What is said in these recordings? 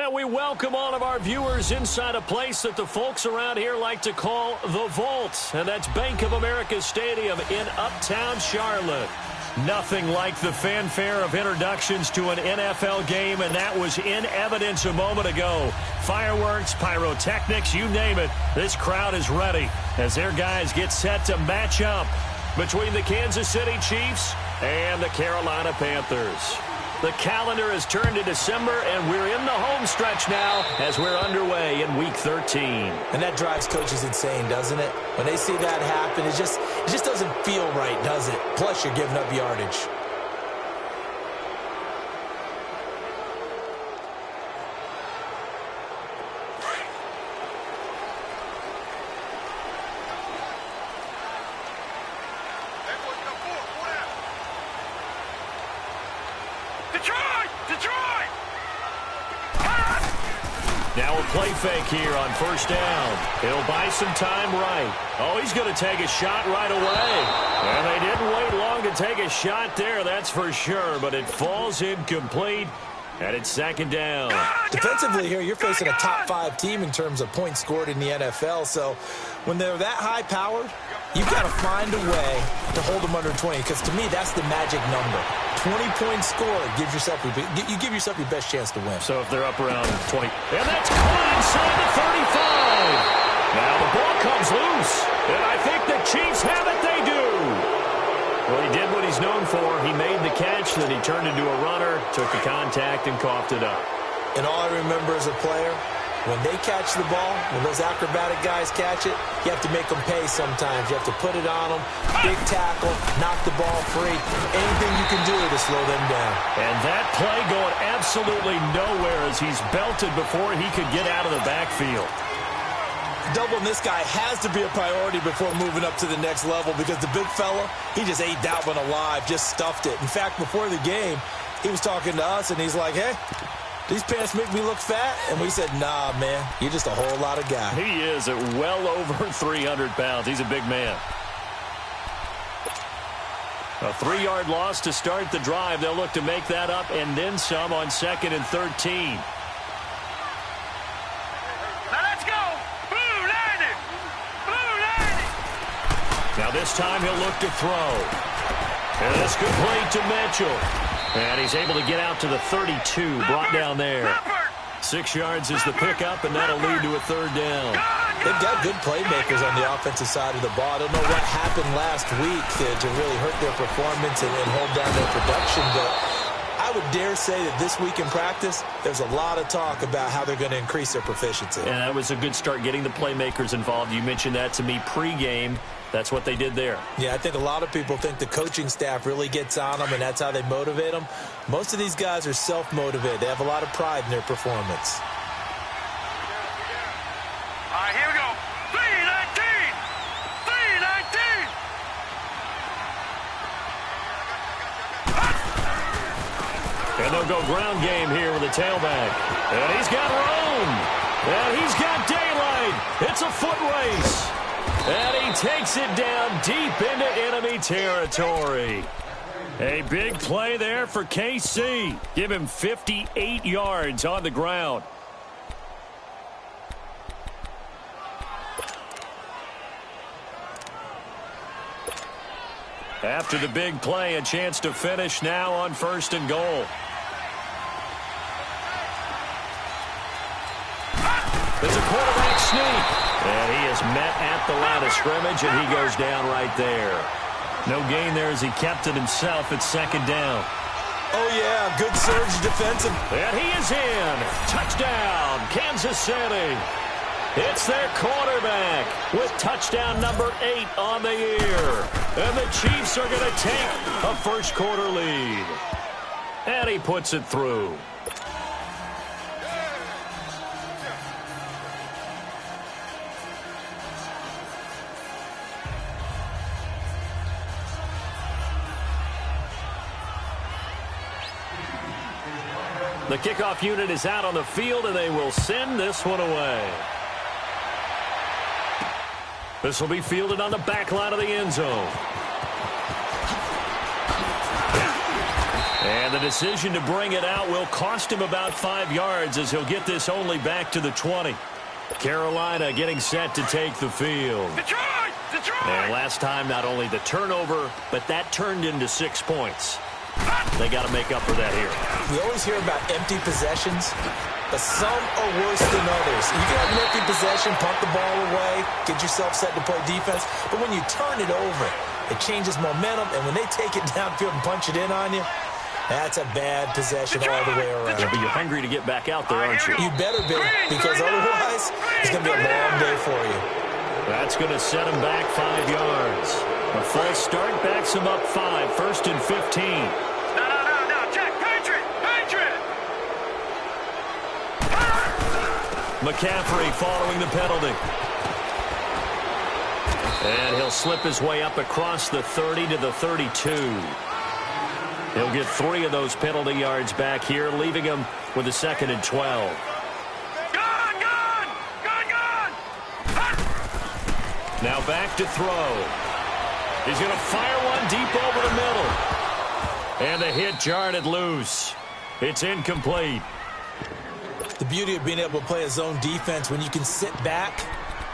And we welcome all of our viewers inside a place that the folks around here like to call the Vault. And that's Bank of America Stadium in Uptown Charlotte. Nothing like the fanfare of introductions to an NFL game, and that was in evidence a moment ago. Fireworks, pyrotechnics, you name it. This crowd is ready as their guys get set to match up between the Kansas City Chiefs and the Carolina Panthers. The calendar has turned to December, and we're in the home stretch now as we're underway in Week 13. And that drives coaches insane, doesn't it? When they see that happen, it just doesn't feel right, does it? Plus, you're giving up yardage. Now a play fake here on first down. He'll buy some time right. Oh, he's going to take a shot right away. And they didn't wait long to take a shot there, that's for sure. But it falls incomplete, and it's second down. Defensively here, you're facing a top 5 team in terms of points scored in the NFL. So when they're that high-powered, you've got to find a way to hold them under 20. Because to me, that's the magic number. 20 points scored, you give yourself your best chance to win. So if they're up around 20. And that's caught inside the 35. Now the ball comes loose. And I think the Chiefs have it. They do. Well, he did what he's known for. He made the catch, then he turned into a runner, took the contact, and coughed it up. And all I remember as a player, when they catch the ball, when those acrobatic guys catch it, you have to make them pay sometimes. You have to put it on them, big tackle, knock the ball free. Anything you can do to slow them down. And that play going absolutely nowhere as he's belted before he could get out of the backfield. Doubling this guy has to be a priority before moving up to the next level because the big fella, he just ate that one alive, just stuffed it. In fact, before the game, he was talking to us, and he's like, hey, these pants make me look fat? And we said, nah, man, you're just a whole lot of guy. He is at well over 300 pounds. He's a big man. A 3-yard loss to start the drive. They'll look to make that up and then some on 2nd and 13. Now this time he'll look to throw. And it's complete to Mitchell. And he's able to get out to the 32, brought down there. 6 yards is the pickup, and that'll lead to a 3rd down. They've got good playmakers on the offensive side of the ball. I don't know what happened last week to really hurt their performance and hold down their production, but I would dare say that this week in practice, there's a lot of talk about how they're going to increase their proficiency. And that was a good start, getting the playmakers involved. You mentioned that to me pregame. That's what they did there. Yeah, I think a lot of people think the coaching staff really gets on them, and that's how they motivate them. Most of these guys are self-motivated. They have a lot of pride in their performance. All right, here we go. 319! 319! And they'll go ground game here with a tailback. And he's got room. And he's got daylight. It's a foot race. And he takes it down deep into enemy territory. A big play there for KC. Give him 58 yards on the ground. After the big play, a chance to finish now on 1st and goal. There's a quarterback sneak. And he is met at the line of scrimmage, and he goes down right there. No gain there as he kept it himself at 2nd down. Oh, yeah, good surge defensive. And he is in. Touchdown, Kansas City. It's their quarterback with touchdown number 8 on the year. And the Chiefs are going to take a first-quarter lead. And he puts it through. The kickoff unit is out on the field, and they will send this one away. This will be fielded on the back line of the end zone. And the decision to bring it out will cost him about 5 yards as he'll get this only back to the 20. Carolina getting set to take the field. Detroit! Detroit! And last time, not only the turnover, but that turned into 6 points. They got to make up for that here. We always hear about empty possessions, but some are worse than others. You can have an empty possession, punt the ball away, get yourself set to play defense, but when you turn it over, it changes momentum, and when they take it downfield and punch it in on you, that's a bad possession all the way around. But you're hungry to get back out there, aren't you? You better be, because otherwise, it's going to be a long day for you. That's going to set him back 5 yards. A false start backs him up 5, 1st and 15. No, check, Patriot! McCaffrey following the penalty. And he'll slip his way up across the 30 to the 32. He'll get 3 of those penalty yards back here, leaving him with a 2nd and 12. Gone! Now back to throw. He's going to fire one deep over the middle. And the hit jarred it loose. It's incomplete. The beauty of being able to play a zone defense when you can sit back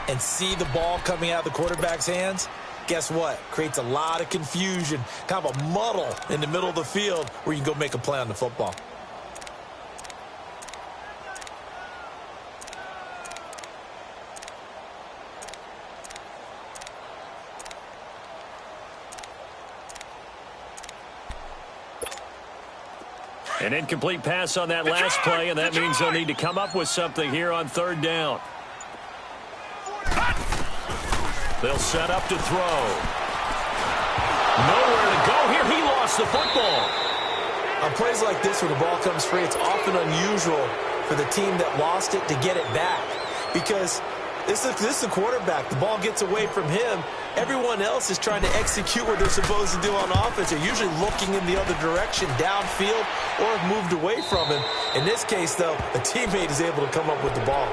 and see the ball coming out of the quarterback's hands, guess what? Creates a lot of confusion, kind of a muddle in the middle of the field where you can go make a play on the football. An incomplete pass on that last play, and that means they'll need to come up with something here on 3rd down. They'll set up to throw. Nowhere to go here. He lost the football. On plays like this where the ball comes free, it's often unusual for the team that lost it to get it back, because this is the quarterback. The ball gets away from him. Everyone else is trying to execute what they're supposed to do on offense. They're usually looking in the other direction, downfield, or have moved away from him. In this case, though, a teammate is able to come up with the ball.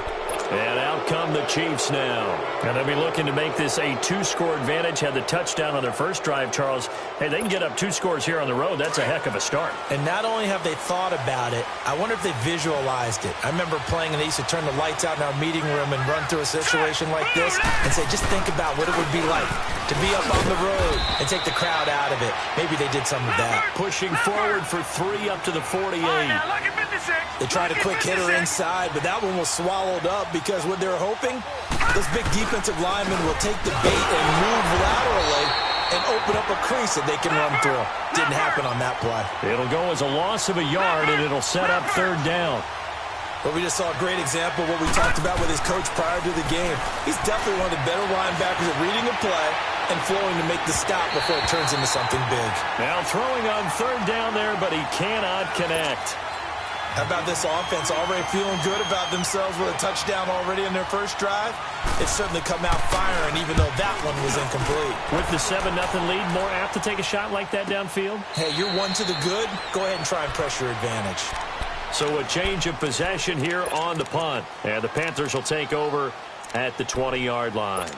And out come the Chiefs now. And they'll be looking to make this a 2-score advantage. Had the touchdown on their first drive, Charles. Hey, they can get up 2 scores here on the road. That's a heck of a start. And not only have they thought about it, I wonder if they visualized it. I remember playing, and they used to turn the lights out in our meeting room and run through a situation like this and say, just think about what it would be like to be up on the road and take the crowd out of it. Maybe they did some of that. Pushing forward for 3 up to the 48. They tried a quick hitter inside, but that one was swallowed up because what they're hoping, those big defensive linemen will take the bait and move laterally and open up a crease that they can run through. Didn't happen on that play. It'll go as a loss of a yard, and it'll set up 3rd down. But we just saw a great example of what we talked about with his coach prior to the game. He's definitely one of the better linebackers at reading a play and flowing to make the stop before it turns into something big. Now throwing on 3rd down there, but he cannot connect. How about this offense already feeling good about themselves with a touchdown already in their first drive? It's certainly come out firing, even though that one was incomplete. With the 7-0 lead, more apt to take a shot like that downfield? Hey, you're one to the good. Go ahead and try and press your advantage. So a change of possession here on the punt. And the Panthers will take over at the 20-yard line.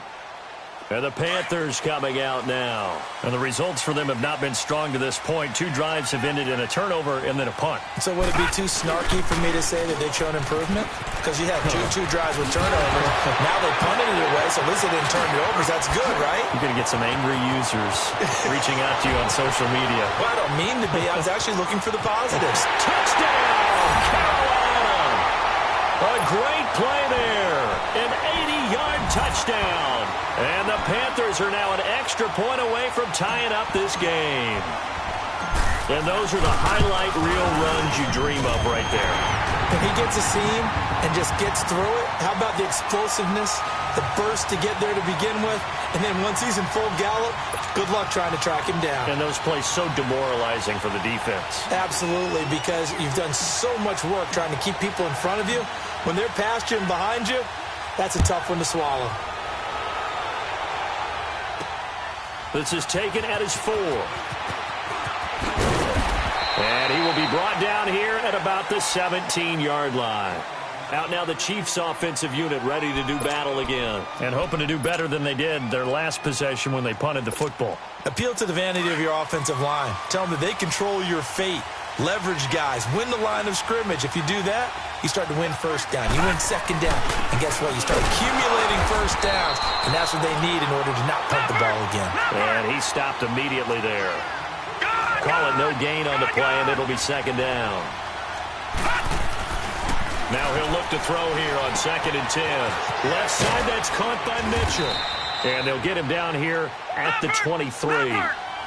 And the Panthers coming out now. And the results for them have not been strong to this point. 2 drives have ended in a turnover and then a punt. So would it be too snarky for me to say that they've shown improvement? Because you had two drives with turnovers. Now they punted it away, so at least they didn't turn it over. That's good, right? You're going to get some angry users reaching out to you on social media. Well, I don't mean to be. I was actually looking for the positives. Touchdown, Carolina! A great play there. An 80-yard touchdown. And the Panthers are now an extra point away from tying up this game. And those are the highlight reel runs you dream of right there. If he gets a seam and just gets through it, how about the explosiveness, the burst to get there to begin with, and then once he's in full gallop, good luck trying to track him down. And those plays so demoralizing for the defense. Absolutely, because you've done so much work trying to keep people in front of you. When they're past you and behind you, that's a tough one to swallow. This is taken at his 4. And he will be brought down here at about the 17-yard line. Out now the Chiefs offensive unit ready to do battle again. And hoping to do better than they did their last possession when they punted the football. Appeal to the vanity of your offensive line. Tell them that they control your fate. leverage guys, win the line of scrimmage. If you do that, you start to win first down. You win second down. And guess what? You start accumulating first downs, and that's what they need in order to not punt the ball again. And he stopped immediately there. Call it no gain on the play, and it'll be second down. Now he'll look to throw here on 2nd and 10. Left side, that's caught by Mitchell. And they'll get him down here at the 23.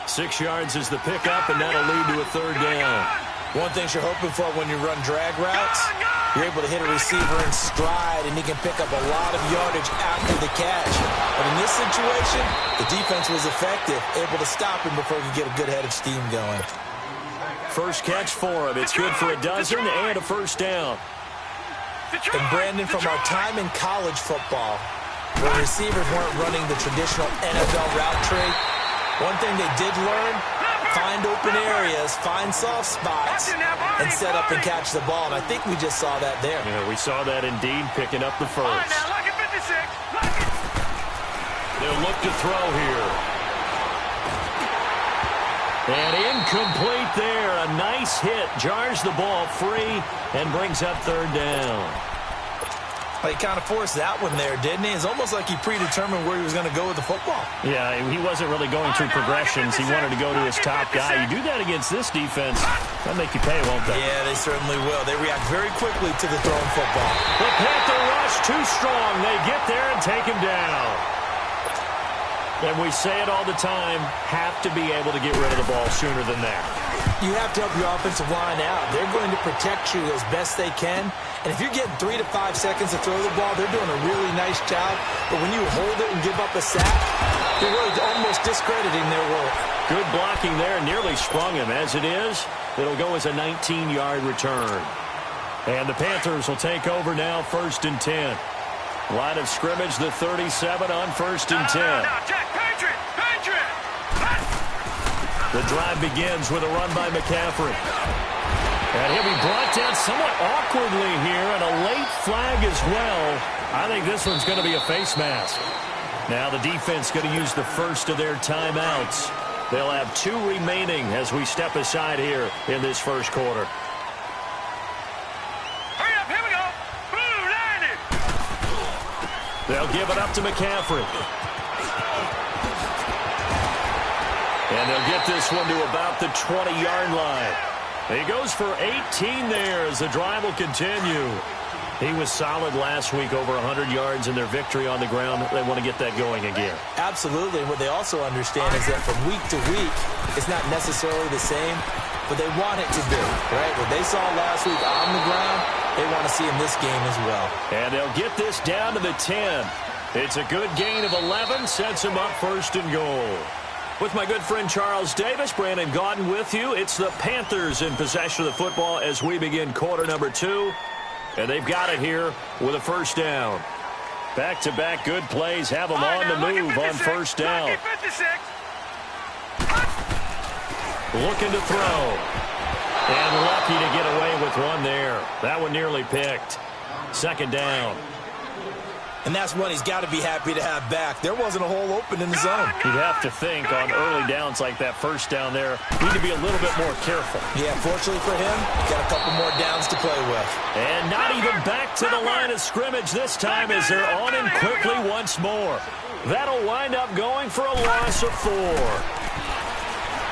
6 yards is the pickup, and that'll lead to a third down. One thing you're hoping for when you run drag routes, you're able to hit a receiver in stride, and he can pick up a lot of yardage after the catch. But in this situation, the defense was effective, able to stop him before he could get a good head of steam going. First catch for him. It's good for a dozen and a first down. And Brandon, from our time in college football, where receivers weren't running the traditional NFL route tree, one thing they did learn, find open areas, find soft spots, and set up and catch the ball. And I think we just saw that there. Yeah, we saw that indeed, picking up the first. They'll look to throw here. And incomplete there. A nice hit. Jars the ball free and brings up third down. Well, he kind of forced that one there, didn't he? It's almost like he predetermined where he was going to go with the football. Yeah, he wasn't really going through progressions. He wanted to go to his top guy. You do that against this defense, that'll make you pay, won't they? Yeah, they certainly will. They react very quickly to the thrown football. The Panther rush too strong. They get there and take him down. And we say it all the time, have to be able to get rid of the ball sooner than that. You have to help your offensive line out. They're going to protect you as best they can. And if you're getting 3 to 5 seconds to throw the ball, they're doing a really nice job. But when you hold it and give up a sack, you're really almost discrediting their work. Good blocking there, nearly sprung him. As it is, it'll go as a 19-yard return. And the Panthers will take over now, 1st and 10. Line of scrimmage, the 37 on 1st and 10. The drive begins with a run by McCaffrey. And he'll be brought down somewhat awkwardly here, and a late flag as well. I think this one's going to be a face mask. Now the defense going to use the first of their timeouts. They'll have 2 remaining as we step aside here in this first quarter. Hurry up, here we go. Blue, line it. They'll give it up to McCaffrey. And they'll get this one to about the 20-yard line. He goes for 18 there as the drive will continue. He was solid last week, over 100 yards in their victory on the ground. They want to get that going again. Absolutely. And what they also understand is that from week to week, it's not necessarily the same, but they want it to be, right? What they saw last week on the ground, they want to see in this game as well. And they'll get this down to the 10. It's a good gain of 11, sets him up 1st and goal. With my good friend Charles Davis, Brandon Gaudin with you. It's the Panthers in possession of the football as we begin quarter number 2. And they've got it here with a first down. Back-to-back good plays have them on the move on first down. Looking to throw. And lucky to get away with one there. That one nearly picked. 2nd down. And that's one he's got to be happy to have back. There wasn't a hole open in the zone. You'd have to think on early downs like that first down there, need to be a little bit more careful. Yeah, fortunately for him, got a couple more downs to play with. And not even back to the line of scrimmage this time as they're on him quickly once more. That'll wind up going for a loss of 4.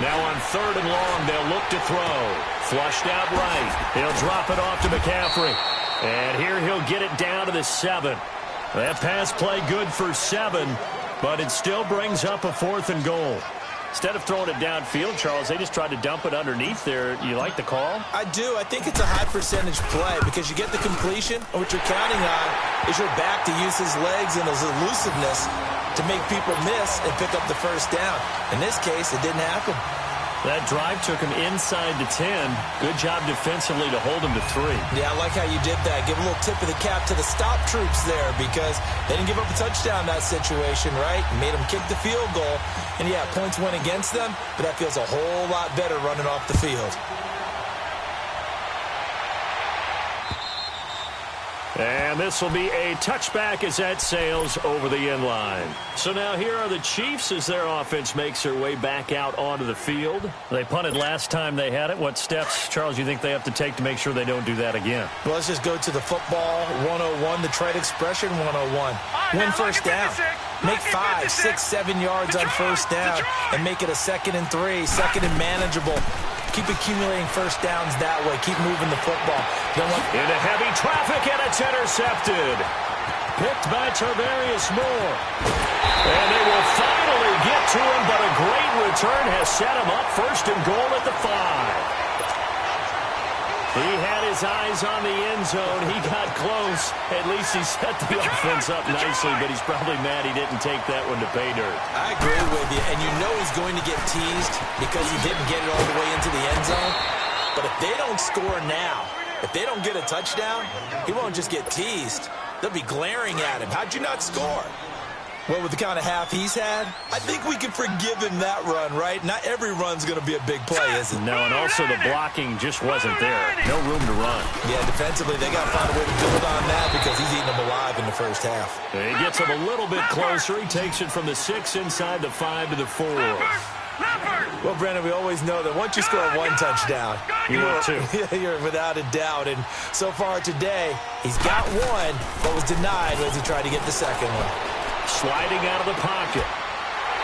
Now on 3rd and long, they'll look to throw. Flushed out right. He'll drop it off to McCaffrey. And here he'll get it down to the 7. That pass play good for 7, but it still brings up a 4th and goal. Instead of throwing it downfield, Charles, they just tried to dump it underneath there. You like the call? I do. I think it's a high percentage play because you get the completion, and what you're counting on is your back to use his legs and his elusiveness to make people miss and pick up the first down. In this case, it didn't happen. That drive took him inside the 10. Good job defensively to hold him to 3. Yeah, I like how you did that. Give a little tip of the cap to the stop troops there because they didn't give up a touchdown in that situation, right? Made them kick the field goal. And, yeah, points went against them, but that feels a whole lot better running off the field. And this will be a touchback as that sails over the end line. So now here are the Chiefs as their offense makes their way back out onto the field. They punted last time they had it. What steps, Charles, you think they have to take to make sure they don't do that again? Well, let's just go to the football 101, the trade expression 101. Win first down. Make 5, 6, 7 yards on first down and make it a 2nd and 3, 2nd and manageable. Keep accumulating first downs that way. Keep moving the football. Into heavy traffic, and it's intercepted. Picked by Tarvarius Moore. And they will finally get to him, but a great return has set him up 1st and goal at the 5. He had his eyes on the end zone. He got close. At least he set the offense up nicely, but he's probably mad he didn't take that one to pay dirt. I agree with you, and you know he's going to get teased because he didn't get it all the way into the end zone. But if they don't score now, if they don't get a touchdown, he won't just get teased. They'll be glaring at him. How'd you not score? Well, with the kind of half he's had, I think we can forgive him that run, right? Not every run's going to be a big play, is it? No, and also the blocking just wasn't there. No room to run. Yeah, defensively, they got to find a way to build on that because he's eating them alive in the first half. He gets him a little bit closer. He takes it from the 6 inside the 5 to the 4. Well, Brandon, we always know that once you score one touchdown, you're without a doubt. And so far today, he's got one, but was denied as he tried to get the second one. Sliding out of the pocket.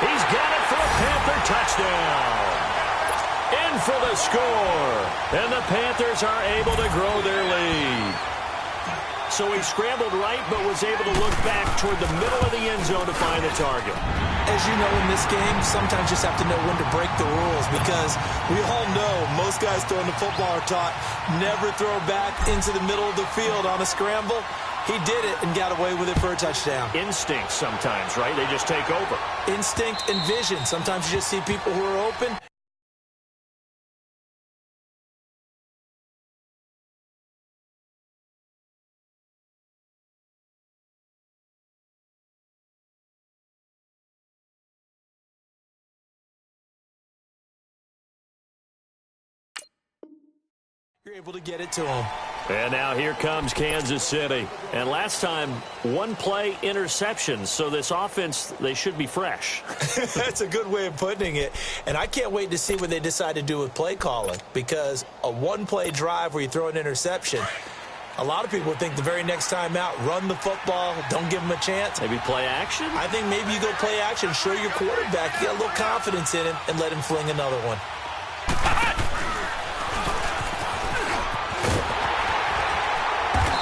He's got it for a Panther touchdown. In for the score. And the Panthers are able to grow their lead. So he scrambled right, but was able to look back toward the middle of the end zone to find the target. As you know, in this game, sometimes you just have to know when to break the rules because we all know most guys throwing the football are taught never throw back into the middle of the field on a scramble. He did it and got away with it for a touchdown. Instinct sometimes, right? They just take over. Instinct and vision. Sometimes you just see people who are open. You're able to get it to him. And now here comes Kansas City. And last time, 1-play interceptions. So this offense, they should be fresh. That's a good way of putting it. And I can't wait to see what they decide to do with play calling. Because a 1-play drive where you throw an interception, a lot of people think the very next time out, run the football, don't give them a chance. Maybe play action? I think maybe you go play action, show your quarterback, you got a little confidence in him, and let him fling another one.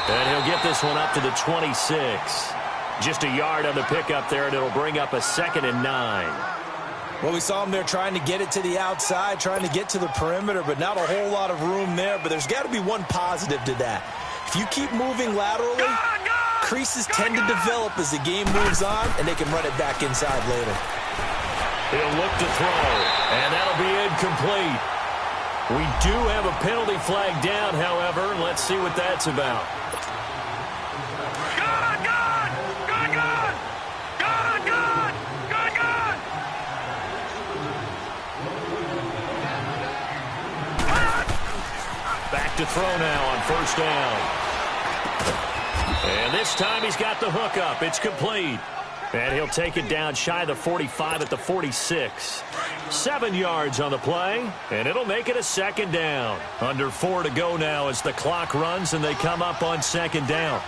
And he'll get this one up to the 26. Just a yard on the pickup there, and it'll bring up a 2nd and 9. Well, we saw him there trying to get it to the outside, trying to get to the perimeter, but not a whole lot of room there. But there's got to be one positive to that. If you keep moving laterally, creases tend to develop as the game moves on, and they can run it back inside later. He'll look to throw, and that'll be incomplete. We do have a penalty flag down, however. Let's see what that's about. Back to throw now on first down. And this time he's got the hook up. It's complete. And he'll take it down shy of the 45 at the 46. 7 yards on the play, and it'll make it a 2nd down. Under 4 to go now as the clock runs, and they come up on 2nd down.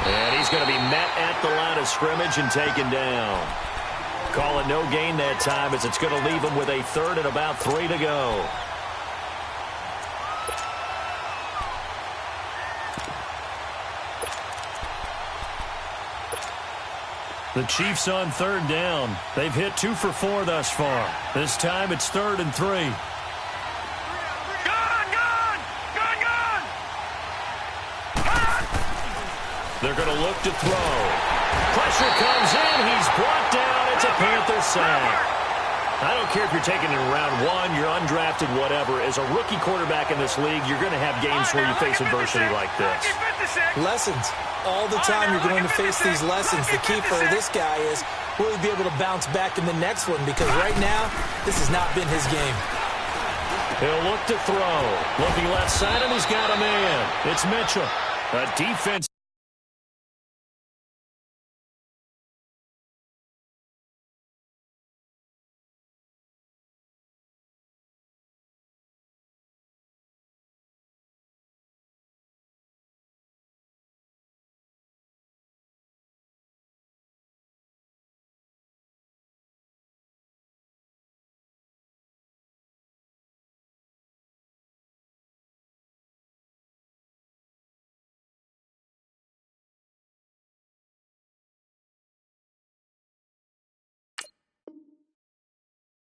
And he's going to be met at the line of scrimmage and taken down. Call it no gain that time as it's going to leave him with a 3rd and about 3 to go. The Chiefs on 3rd down. They've hit 2 for 4 thus far. This time it's 3rd and 3. They're going to look to throw. Pressure comes in. He's brought down. It's a Panther sack. I don't care if you're taking it in round 1, you're undrafted, whatever. As a rookie quarterback in this league, you're going to have games where you face adversity like this. Lessons. All the time you're going to face these lessons. The key for this guy is will he be able to bounce back in the next one? Because right now, this has not been his game. He'll look to throw. Looking left side, and he's got a man. It's Mitchell. A defense.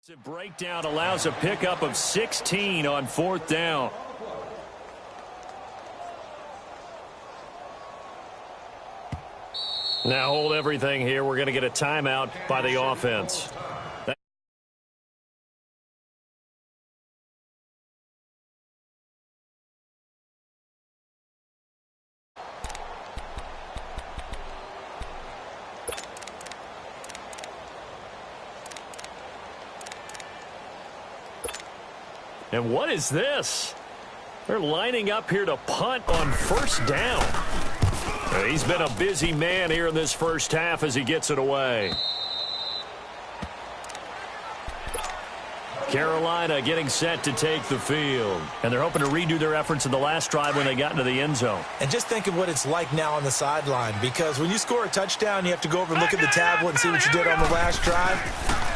The breakdown allows a pickup of 16 on 4th down. Now hold everything here. We're going to get a timeout by the offense. And what is this? They're lining up here to punt on 1st down. He's been a busy man here in this first half as he gets it away. Carolina getting set to take the field. And they're hoping to redo their efforts in the last drive when they got into the end zone. And just think of what it's like now on the sideline, because when you score a touchdown, you have to go over and look at the tablet and see what you did on the last drive.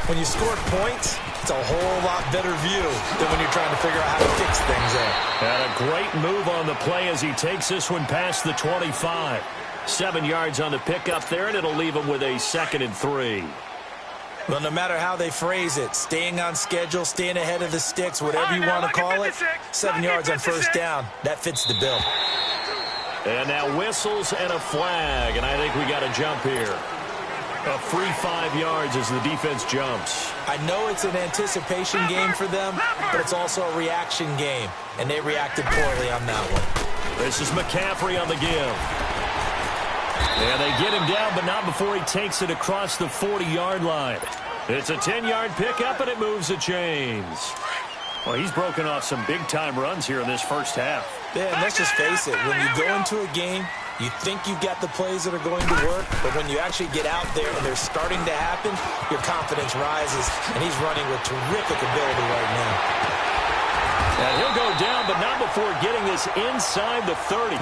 When you score points, it's a whole lot better view than when you're trying to figure out how to fix things there. And a great move on the play as he takes this one past the 25. 7 yards on the pickup there, and it'll leave him with a 2nd and 3. Well, no matter how they phrase it, staying on schedule, staying ahead of the sticks, whatever you want to call it, 7 yards on 1st down, that fits the bill. And now whistles and a flag, and I think we got a jump here. A free 5 yards as the defense jumps. I know it's an anticipation game for them, but it's also a reaction game, and they reacted poorly on that one. This is McCaffrey on the give. And they get him down, but not before he takes it across the 40-yard line. It's a 10-yard pickup, and it moves the chains. Well, he's broken off some big-time runs here in this first half. Yeah, and let's just face it. When you go into a game, you think you've got the plays that are going to work, but when you actually get out there and they're starting to happen, your confidence rises, and he's running with terrific ability right now. And he'll go down, but not before getting this inside the 30.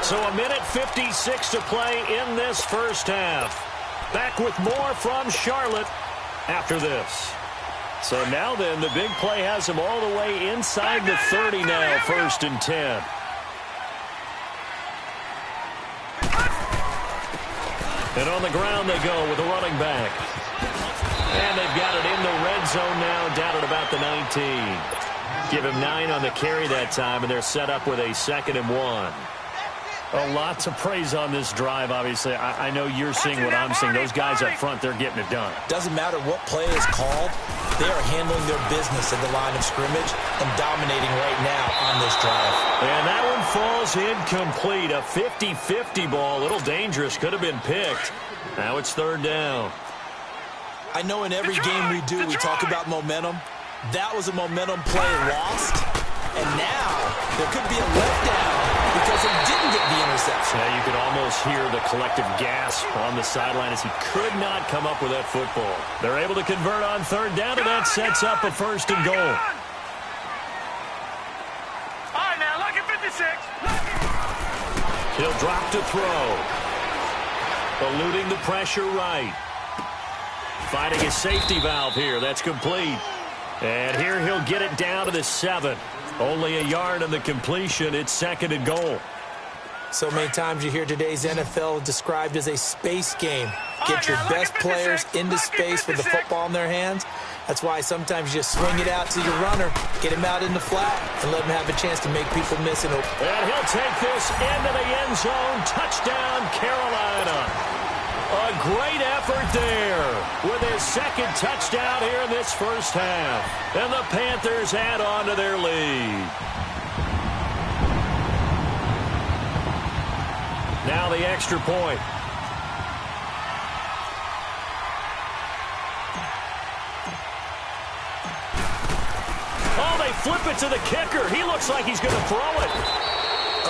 So a minute 56 to play in this first half. Back with more from Charlotte after this. So now then, the big play has him all the way inside the 30 now, 1st and 10. And on the ground they go with a running back. And they've got it in the red zone now, down at about the 19. Give him 9 on the carry that time, and they're set up with a 2nd and 1. A lot to praise on this drive, obviously. I know you're seeing what I'm seeing. Those guys up front, they're getting it done. Doesn't matter what play is called. They are handling their business at the line of scrimmage and dominating right now on this drive. And that one falls incomplete. A 50-50 ball. A little dangerous. Could have been picked. Now it's 3rd down. I know in every game we do, we talk about momentum. That was a momentum play lost. And now there could be a letdown because they didn't get the interception. Yeah, you could almost hear the collective gasp on the sideline as he could not come up with that football. They're able to convert on 3rd down, and that sets up a 1st and goal. All right, now, look at 56. He'll drop to throw. Eluding the pressure right. Finding a safety valve here. That's complete. And here he'll get it down to the 7. Only a yard on the completion. It's 2nd and goal. So many times you hear today's NFL described as a space game. Get your best players into space with the football in their hands. That's why sometimes you just swing it out to your runner, get him out in the flat, and let him have a chance to make people miss it. And he'll take this into the end zone. Touchdown, Carolina. A great effort there with his 2nd touchdown here in this first half. And the Panthers add on to their lead. Now the extra point. flip it to the kicker. He looks like he's going to throw it.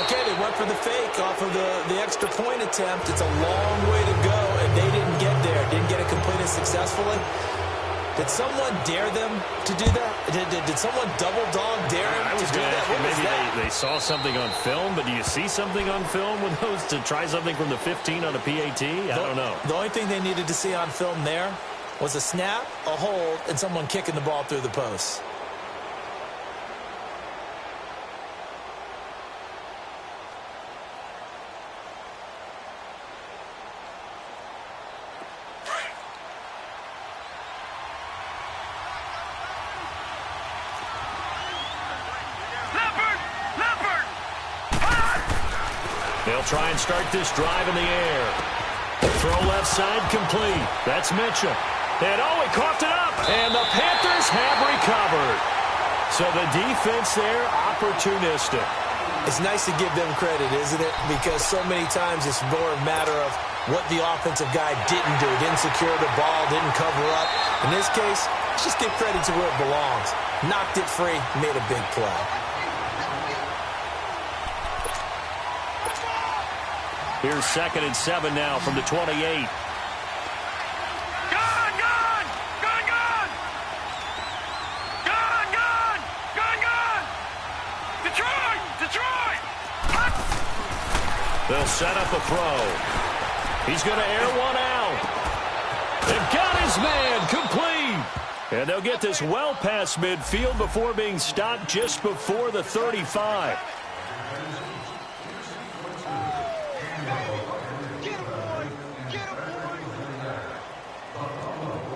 Okay, they went for the fake off of the extra point attempt. It's a long way to go, and they didn't get there. Didn't get it completed successfully. Did someone dare them to do that? Did someone double dog dare them to do that? Maybe they saw something on film, but do you see something on film with those to try something from the 15 on a PAT? I don't know. The only thing they needed to see on film there was a snap, a hold, and someone kicking the ball through the post. They'll try and start this drive in the air. Throw left side complete. That's Mitchell. And he coughed it up. And the Panthers have recovered. So the defense there, opportunistic. It's nice to give them credit, isn't it? Because so many times it's more a matter of what the offensive guy didn't do. Didn't secure the ball, didn't cover up. In this case, let's just give credit to where it belongs. Knocked it free, made a big play. Here's 2nd and 7 now from the 28. Gone! Detroit! They'll set up a throw. He's going to air one out. They've got his man complete. And they'll get this well past midfield before being stopped just before the 35.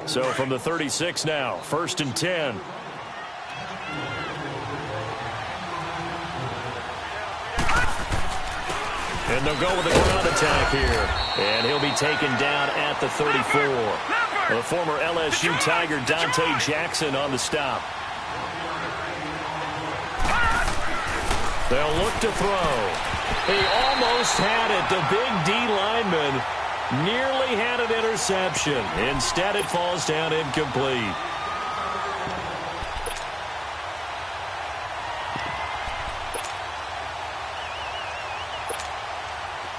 So from the 36 now, 1st and 10. And they'll go with a ground attack here. And he'll be taken down at the 34. The former LSU Tiger Dante Jackson on the stop. They'll look to throw. He almost had it. The big D lineman nearly had an interception. Instead, it falls down incomplete.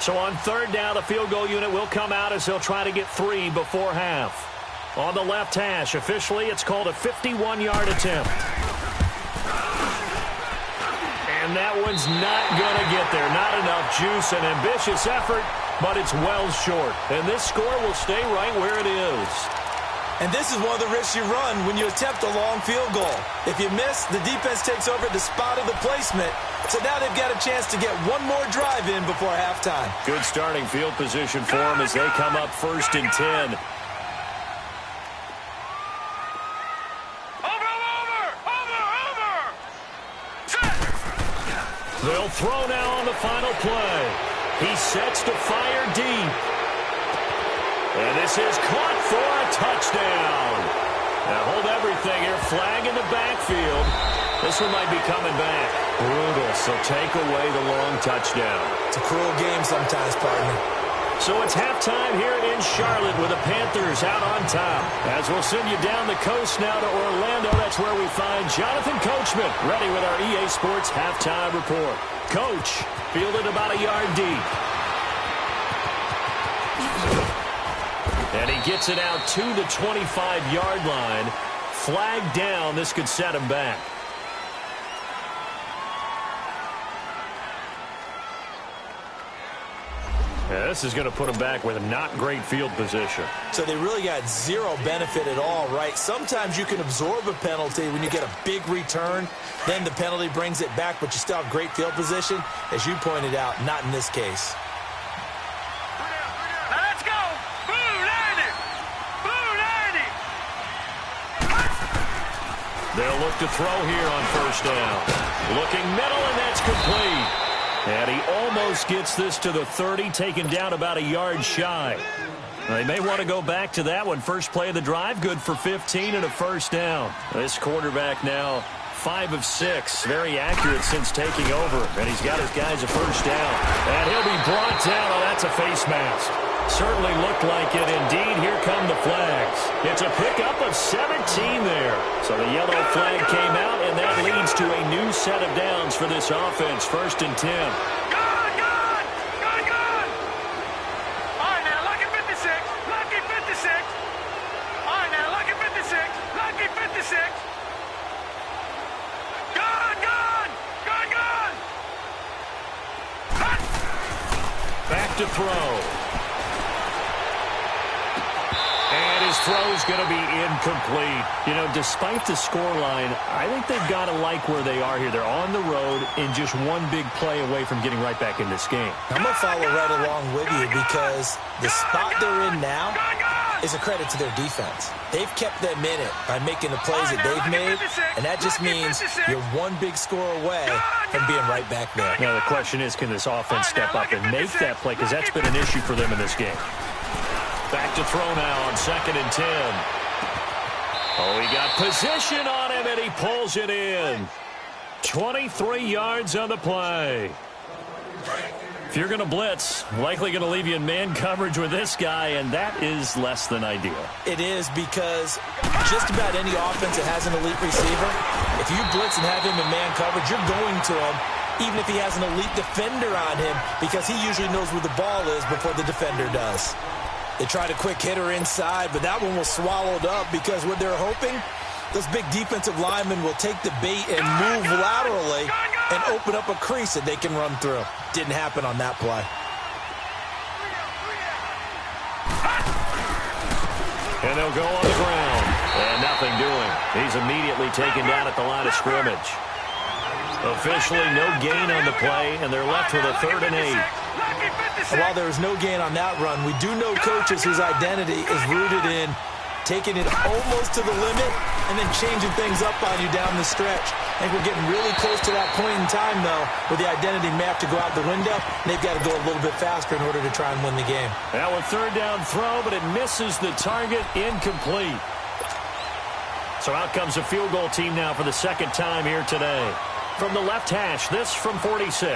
So on 3rd down, the field goal unit will come out as he'll try to get 3 before half. On the left hash, officially, it's called a 51-yard attempt. And that one's not going to get there. Not enough juice, an ambitious effort, but it's well short. And this score will stay right where it is. And this is one of the risks you run when you attempt a long field goal. If you miss, the defense takes over the spot of the placement. So now they've got a chance to get one more drive in before halftime. Good starting field position for them as they come up 1st and 10. They'll throw now on the final play. He sets to fire deep. And this is caught for a touchdown. Now hold everything here. Flag in the backfield. This one might be coming back. Brutal, so take away the long touchdown. It's a cruel game sometimes, partner. So it's halftime here in Charlotte with the Panthers out on top. As we'll send you down the coast now to Orlando, that's where we find Jonathan Coachman ready with our EA Sports halftime report. Coach, fielded about a yard deep. And he gets it out to the 25-yard line. Flag down. This could set him back. Yeah, this is going to put them back with a not great field position. So they really got zero benefit at all, right? Sometimes you can absorb a penalty when you get a big return. Then the penalty brings it back, but you still have great field position. As you pointed out, not in this case. Now let's go. Blue 90. Blue 90. They'll look to throw here on 1st down. Looking middle, and that's complete. And he almost gets this to the 30, taken down about a yard shy. They may want to go back to that one. First play of the drive, good for 15 and a 1st down. This quarterback now 5 of 6, very accurate since taking over. And he's got his guys a 1st down. And he'll be brought down. Oh, that's a face mask. Certainly looked like it. Indeed, here come the flags. It's a pickup of 17 there. So the yellow flag came out, and that leads to a new set of downs for this offense. 1st and 10. Back to throw. And his throw's going to be incomplete. You know, despite the scoreline, I think they've got to like where they are here. They're on the road and just one big play away from getting right back in this game. I'm going to follow right along with you because the spot they're in now is a credit to their defense. They've kept them in it by making the plays that they've made, and that just means you're one big score away from being right back there. Now, the question is, can this offense step up and make that play? Because that's been an issue for them in this game. Back to throw now on 2nd and 10. Oh, he got position on him, and he pulls it in. 23 yards on the play. If you're going to blitz, likely going to leave you in man coverage with this guy, and that is less than ideal. It is because just about any offense that has an elite receiver, if you blitz and have him in man coverage, you're going to him, even if he has an elite defender on him, because he usually knows where the ball is before the defender does. They tried a quick hitter inside, but that one was swallowed up because what they're hoping, those big defensive linemen will take the bait and move laterally and open up a crease that they can run through. Didn't happen on that play. And they'll go on the ground. And nothing doing. He's immediately taken down at the line of scrimmage. Officially no gain on the play, and they're left with a 3rd and 8. While there was no gain on that run, we do know coaches whose identity is rooted in taking it almost to the limit and then changing things up on you down the stretch. I think we're getting really close to that point in time, though, where the identity may have to go out the window, and they've got to go a little bit faster in order to try and win the game. Now a 3rd down throw, but it misses the target, incomplete. So out comes a field goal team now for the 2nd time here today. From the left hash, this from 46.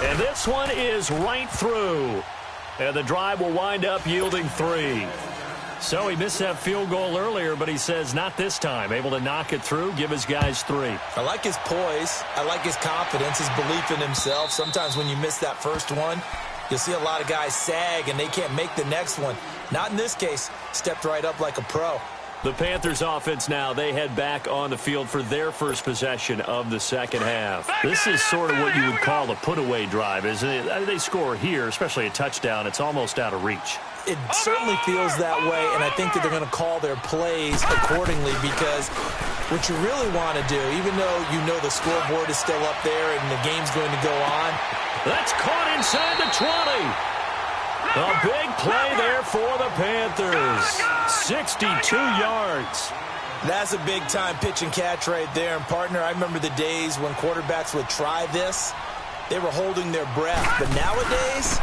And this one is right through. And the drive will wind up yielding 3. So he missed that field goal earlier, but he says not this time. Able to knock it through, give his guys 3. I like his poise. I like his confidence, his belief in himself. Sometimes when you miss that first one, you'll see a lot of guys sag and they can't make the next one. Not in this case. Stepped right up like a pro. The Panthers offense now, they head back on the field for their first possession of the 2nd half. This is sort of what you would call a put-away drive, isn't it? They score here, especially a touchdown. It's almost out of reach. It certainly feels that way, and I think that they're going to call their plays accordingly because what you really want to do, even though you know the scoreboard is still up there and the game's going to go on. That's caught inside the 20. A big play there for the Panthers. 62 yards. That's a big-time pitch and catch right there. And, partner, I remember the days when quarterbacks would try this. They were holding their breath. But nowadays,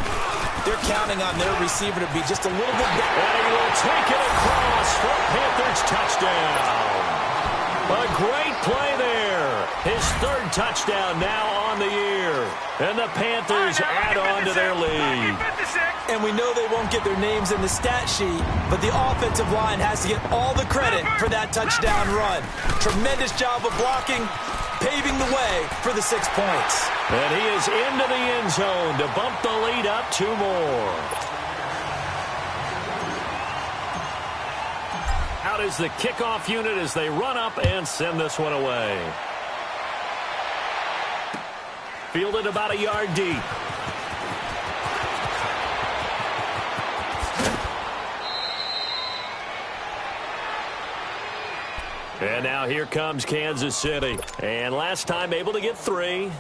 they're counting on their receiver to be just a little bit better. And he will take it across for a Panthers touchdown. A great play there. His 3rd touchdown now on the year. And the Panthers add on to their lead. And we know they won't get their names in the stat sheet, but the offensive line has to get all the credit for that touchdown run. Tremendous job of blocking, paving the way for the 6 points. And he is into the end zone to bump the lead up 2 more. Out is the kickoff unit as they run up and send this one away. Fielded about a yard deep. And now here comes Kansas City. And last time able to get 3.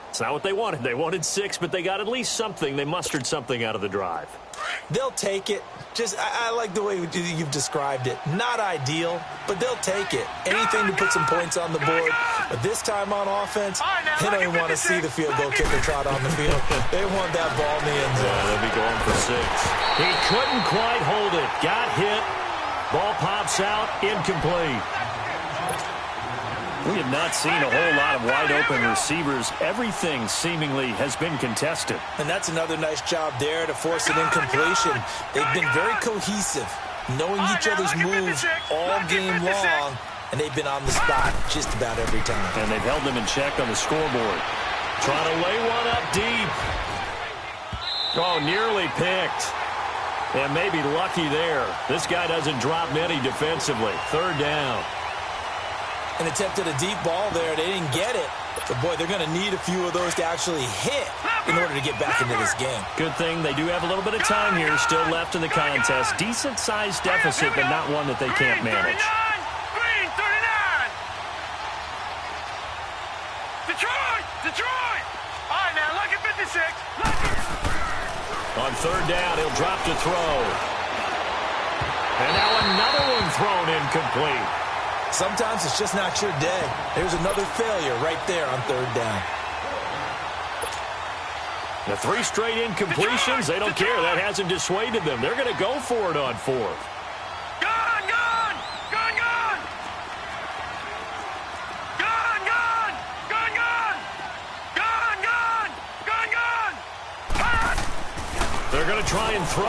It's not what they wanted. They wanted 6, but they got at least something. They mustered something out of the drive. They'll take it. I like the way you've described it. Not ideal, but they'll take it. Anything to put some points on the board. But this time on offense, they don't even want to see the field goal kicker trot on the field. They want that ball in the end zone. Yeah, they'll be going for 6. He couldn't quite hold it. Got hit. Ball pops out. Incomplete. We have not seen a whole lot of wide-open receivers. Everything seemingly has been contested. And that's another nice job there to force an incompletion. They've been very cohesive, knowing each other's moves all game long, and they've been on the spot just about every time. And they've held them in check on the scoreboard. Trying to lay one up deep. Oh, nearly picked. And maybe lucky there. This guy doesn't drop many defensively. Third down. An attempt at a deep ball there. They didn't get it. But, boy, they're going to need a few of those to actually hit in order to get back into this game. Good thing they do have a little bit of time here still left in the contest. Decent-sized deficit, but not one that they can't manage. Green 39. Detroit. All right, now, lucky 56. On third down, he'll drop to throw. And now another one thrown incomplete. Sometimes it's just not your day. There's another failure right there on third down. The 3 straight incompletions, they don't care. That hasn't dissuaded them. They're going to go for it on fourth. Gone. They're going to try and throw.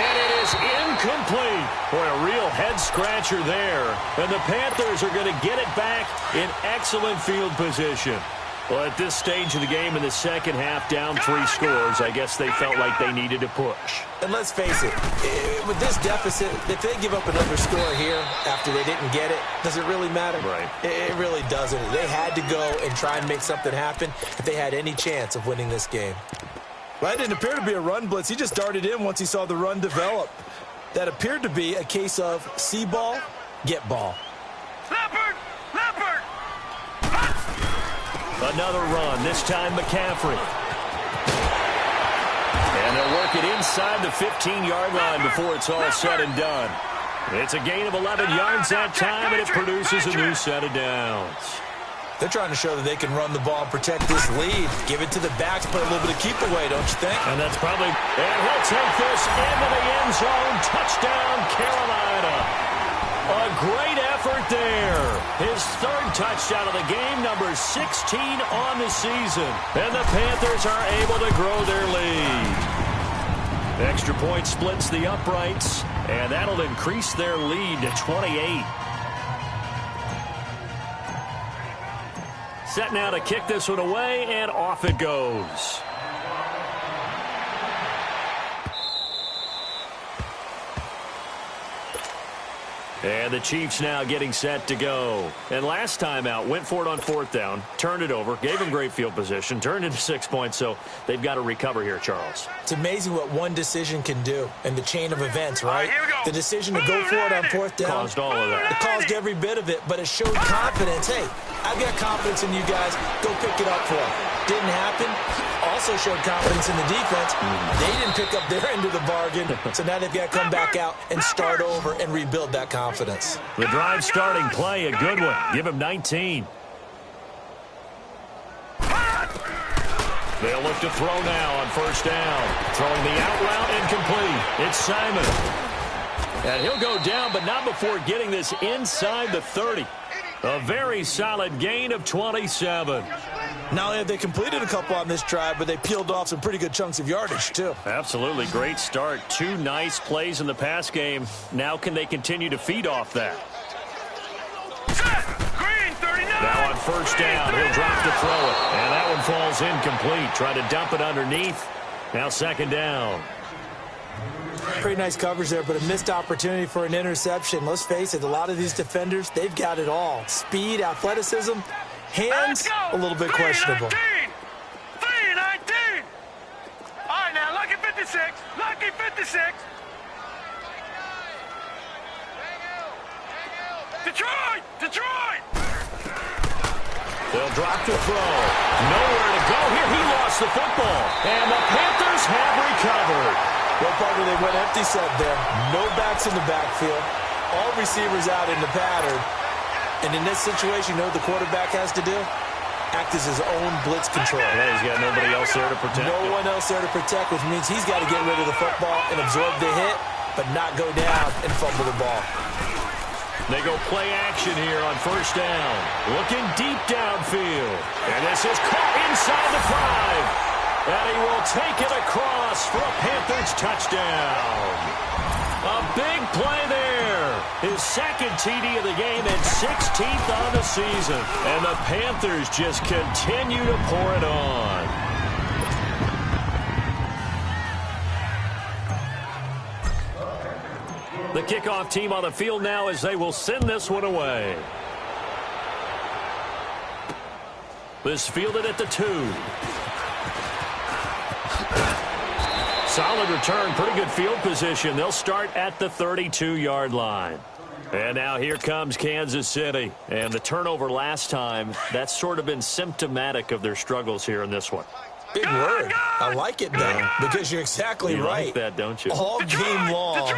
And it is incomplete. Boy, a real head-scratcher there. And the Panthers are going to get it back in excellent field position. Well, at this stage of the game in the second half, down 3 scores, I guess they felt like they needed to push. And let's face it, with this deficit, if they give up another score here after they didn't get it, does it really matter? Right. It really doesn't. They had to go and try and make something happen if they had any chance of winning this game. Well, that didn't appear to be a run blitz. He just darted in once he saw the run develop. That appeared to be a case of see ball, get ball. Leopard. Another run, this time McCaffrey. And they'll work it inside the 15-yard line before it's all said and done. It's a gain of 11 yards that time, and it produces a new set of downs. They're trying to show that they can run the ball and protect this lead. Give it to the backs, put a little bit of keep away, don't you think? And that's probably... And he'll take this into the end zone. Touchdown, Carolina. A great effort there. His 3rd touchdown of the game, number 16 on the season. And the Panthers are able to grow their lead. Extra point splits the uprights, and that'll increase their lead to 28. Set now to kick this one away, and off it goes. And the Chiefs now getting set to go. And last time out, went for it on 4th down, turned it over, gave them great field position, turned into 6 points, so they've got to recover here, Charles. It's amazing what one decision can do in the chain of events, right? Here we go. The decision to go for it on 4th down. Caused all of that. It caused every bit of it, but it showed confidence. Hey, I've got confidence in you guys. Go pick it up for them. Didn't happen. Also showed confidence in the defense. They didn't pick up their end of the bargain, so now they've got to come back out and start over and rebuild that confidence. The drive starting play, a good one. Give him 19. They'll look to throw now on 1st down. Throwing the out route incomplete. It's Simon. And he'll go down, but not before getting this inside the 30. A very solid gain of 27. Not only have they completed a couple on this drive, but they peeled off some pretty good chunks of yardage, too. Absolutely. Great start. 2 nice plays in the pass game. Now can they continue to feed off that? Green 39. Now on 1st down, he'll drop to throw it. And that one falls incomplete. Try to dump it underneath. Now 2nd down. Pretty nice coverage there, but a missed opportunity for an interception. Let's face it, a lot of these defenders, they've got it all. Speed, athleticism, hands, a little bit questionable. 3-19. All right, now, lucky 56. Lucky 56. Detroit! They'll drop to throw. Nowhere to go here. He lost the football. And the Panthers have recovered. Well, partner, they went empty set there. No backs in the backfield. All receivers out in the pattern. And in this situation, you know what the quarterback has to do? Act as his own blitz control. Yeah, he's got nobody else there to protect No him. one else there to protect, which means he's got to get rid of the football and absorb the hit, but not go down and fumble the ball. They go play action here on first down. Looking deep downfield. And this is caught inside the 5. And he will take it across for a Panthers touchdown. A big play there. His second TD of the game and 16th on the season. And the Panthers just continue to pour it on. The kickoff team on the field now as they will send this one away. This fielded at the 2. Solid return, pretty good field position. They'll start at the 32-yard line. And now here comes Kansas City. And the turnover last time, that's sort of been symptomatic of their struggles here in this one. Big word. I like it, though, because you're exactly right. You like that, don't you? All game long,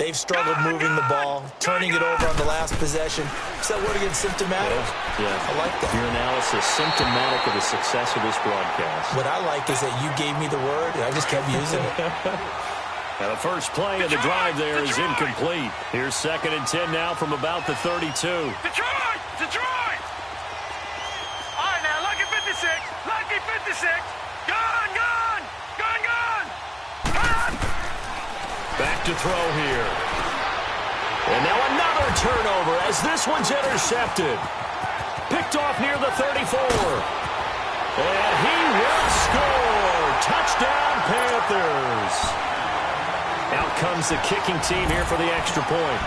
they've struggled moving the ball, turning it over on the last possession. Is that word again, symptomatic? Yeah. I like that. Your analysis, symptomatic of the success of this broadcast. What I like is that you gave me the word, and I just kept using it. Now the first play of the drive there is incomplete. Here's 2nd and 10 now from about the 32. Detroit! Detroit! All right, now, lucky 56. Lucky 56. Gone, gone! Gone, gone! Gone! Back to throw here. And now another turnover as this one's intercepted. Picked off near the 34. And he will score. Touchdown, Panthers. Out comes the kicking team here for the extra point.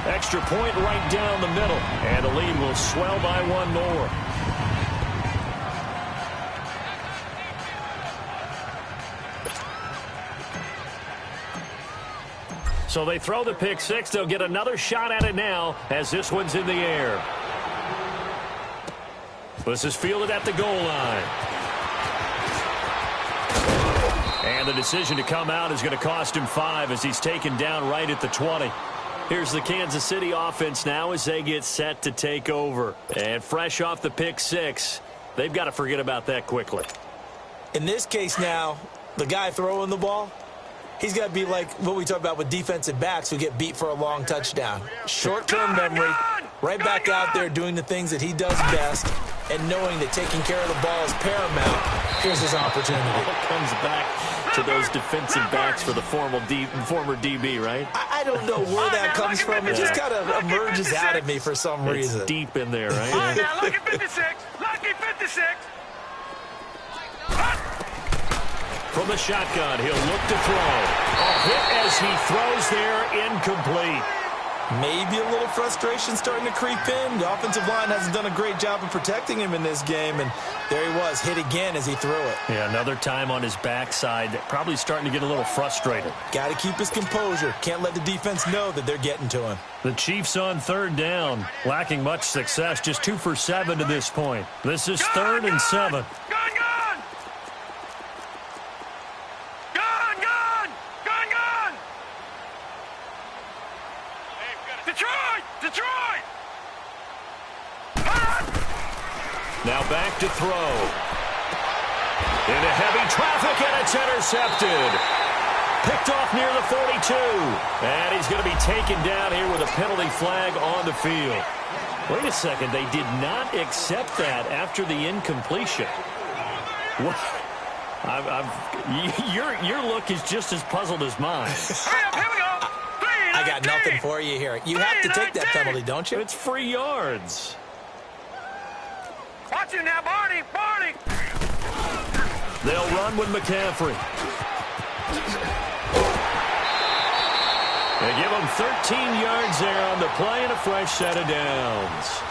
Extra point right down the middle. And the lead will swell by one more. So they throw the pick 6. They'll get another shot at it now as this one's in the air. This is fielded at the goal line. And the decision to come out is going to cost him 5 as he's taken down right at the 20. Here's the Kansas City offense now as they get set to take over. And fresh off the pick 6, they've got to forget about that quickly. In this case now, the guy throwing the ball, he's got to be like what we talk about with defensive backs who get beat for a long touchdown. Short-term memory, right back out there doing the things that he does best, and knowing that taking care of the ball is paramount. Here's his opportunity. It comes back to those defensive backs for the former DB, right? I don't know where that comes from. It just kind of emerges out of me for some reason. It's deep in there, right? All right, now, lucky 56. Lucky 56. From the shotgun, he'll look to throw. A hit as he throws there, incomplete. Maybe a little frustration starting to creep in. The offensive line hasn't done a great job of protecting him in this game, and there he was, hit again as he threw it. Yeah, another time on his backside, probably starting to get a little frustrated. Got to keep his composure. Can't let the defense know that they're getting to him. The Chiefs on 3rd down, lacking much success, just 2 for 7 to this point. This is 3rd and 7. Detroit! Now back to throw. Into heavy traffic, and it's intercepted. Picked off near the 42. And he's going to be taken down here with a penalty flag on the field. Wait a second. They did not accept that after the incompletion. What? Your look is just as puzzled as mine. Hurry up, here we go. I got nothing for you here. You have to take that penalty, don't you? It's free yards. Watch you now, Barney. Barney. They'll run with McCaffrey. They give him 13 yards there on the play and a fresh set of downs.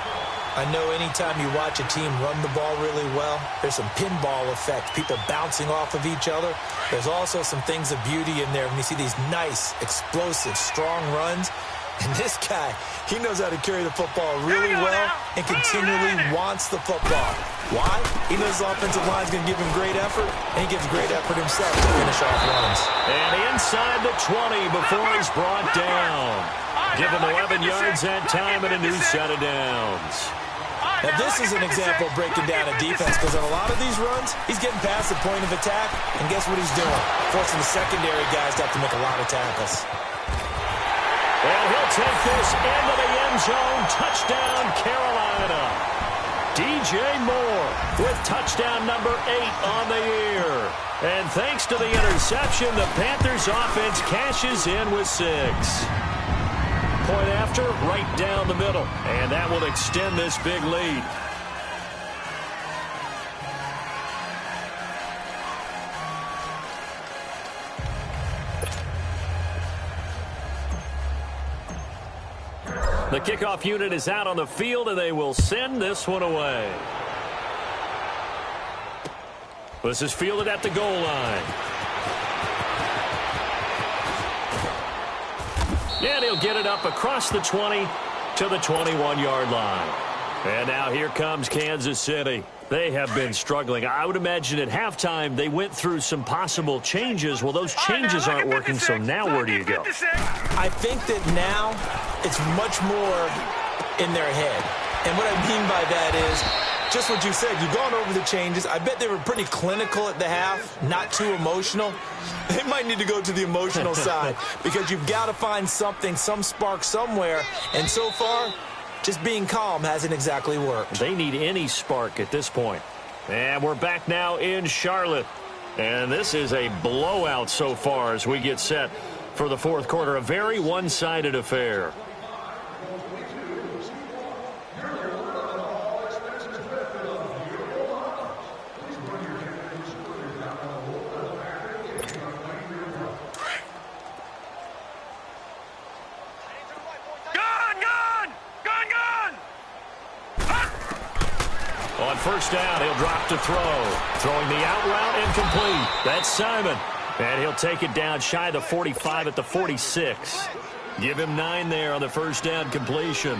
I know anytime you watch a team run the ball really well, there's some pinball effect, people bouncing off of each other. There's also some things of beauty in there when you see these nice, explosive, strong runs. And this guy, he knows how to carry the football really well and continually wants the football. Why? He knows the offensive line is going to give him great effort, and he gives great effort himself to finish off runs. And inside the 20 before he's brought down. Give him 11 yards that time and a new set of downs. Now, this is an example of breaking down a defense because on a lot of these runs, he's getting past the point of attack, and guess what he's doing? Forcing the secondary guys to have to make a lot of tackles. And he'll take this into the end zone. Touchdown, Carolina. DJ Moore with touchdown number 8 on the year. And thanks to the interception, the Panthers offense cashes in with 6. Point after, right down the middle. And that will extend this big lead. The kickoff unit is out on the field, and they will send this one away. This is fielded at the goal line. And he'll get it up across the 20 to the 21-yard line. And now here comes Kansas City. They have been struggling. I would imagine at halftime they went through some possible changes. Well, those changes aren't working, so now where do you go? I think that now it's much more in their head. And what I mean by that is just what you said. You've gone over the changes. I bet they were pretty clinical at the half, not too emotional. They might need to go to the emotional side because you've got to find something, some spark somewhere. And so far, just being calm hasn't exactly worked. They need any spark at this point. And we're back now in Charlotte. And this is a blowout so far as we get set for the fourth quarter. A very one-sided affair. On first down, he'll drop to throw. Throwing the out route incomplete. That's Simon. And he'll take it down shy of the 45 at the 46. Give him 9 there on the first down completion.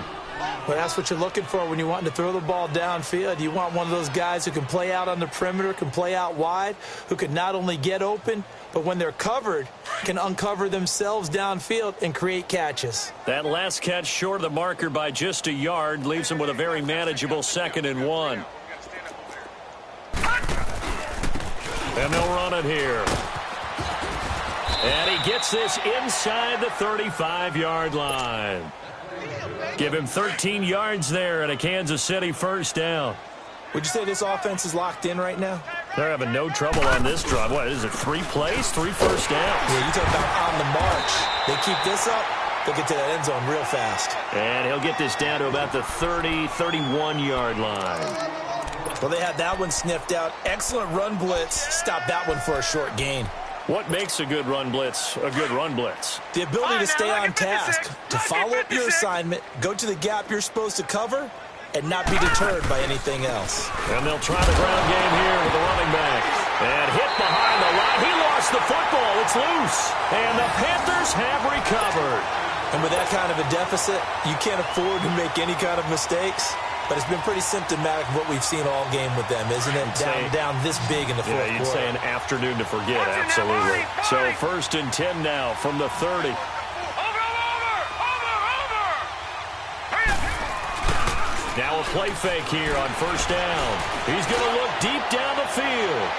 Well, that's what you're looking for when you want to throw the ball downfield. You want one of those guys who can play out on the perimeter, can play out wide, who can not only get open, but when they're covered, can uncover themselves downfield and create catches. That last catch short of the marker by just a yard leaves him with a very manageable 2nd and 1. And they'll run it here. And he gets this inside the 35-yard line. Give him 13 yards there and a Kansas City first down. Would you say this offense is locked in right now? They're having no trouble on this drive. What is it, 3 plays, 3 first downs? Yeah, you talk about on the march. They keep this up, they'll get to that end zone real fast. And he'll get this down to about the 30, 31-yard line. Well, they had that one sniffed out. Excellent run blitz. Stop that one for a short gain. What makes a good run blitz a good run blitz? The ability to stay on task, to follow up your assignment, go to the gap you're supposed to cover, and not be deterred by anything else. And they'll try the ground game here with the running back. And hit behind the line. He lost the football. It's loose. And the Panthers have recovered. And with that kind of a deficit, you can't afford to make any kind of mistakes. But it's been pretty symptomatic of what we've seen all game with them, isn't it? Down this big in the fourth quarter. Yeah, you'd say an afternoon to forget, absolutely. So 1st and 10 now from the 30. Now a play fake here on first down. He's going to look deep down the field.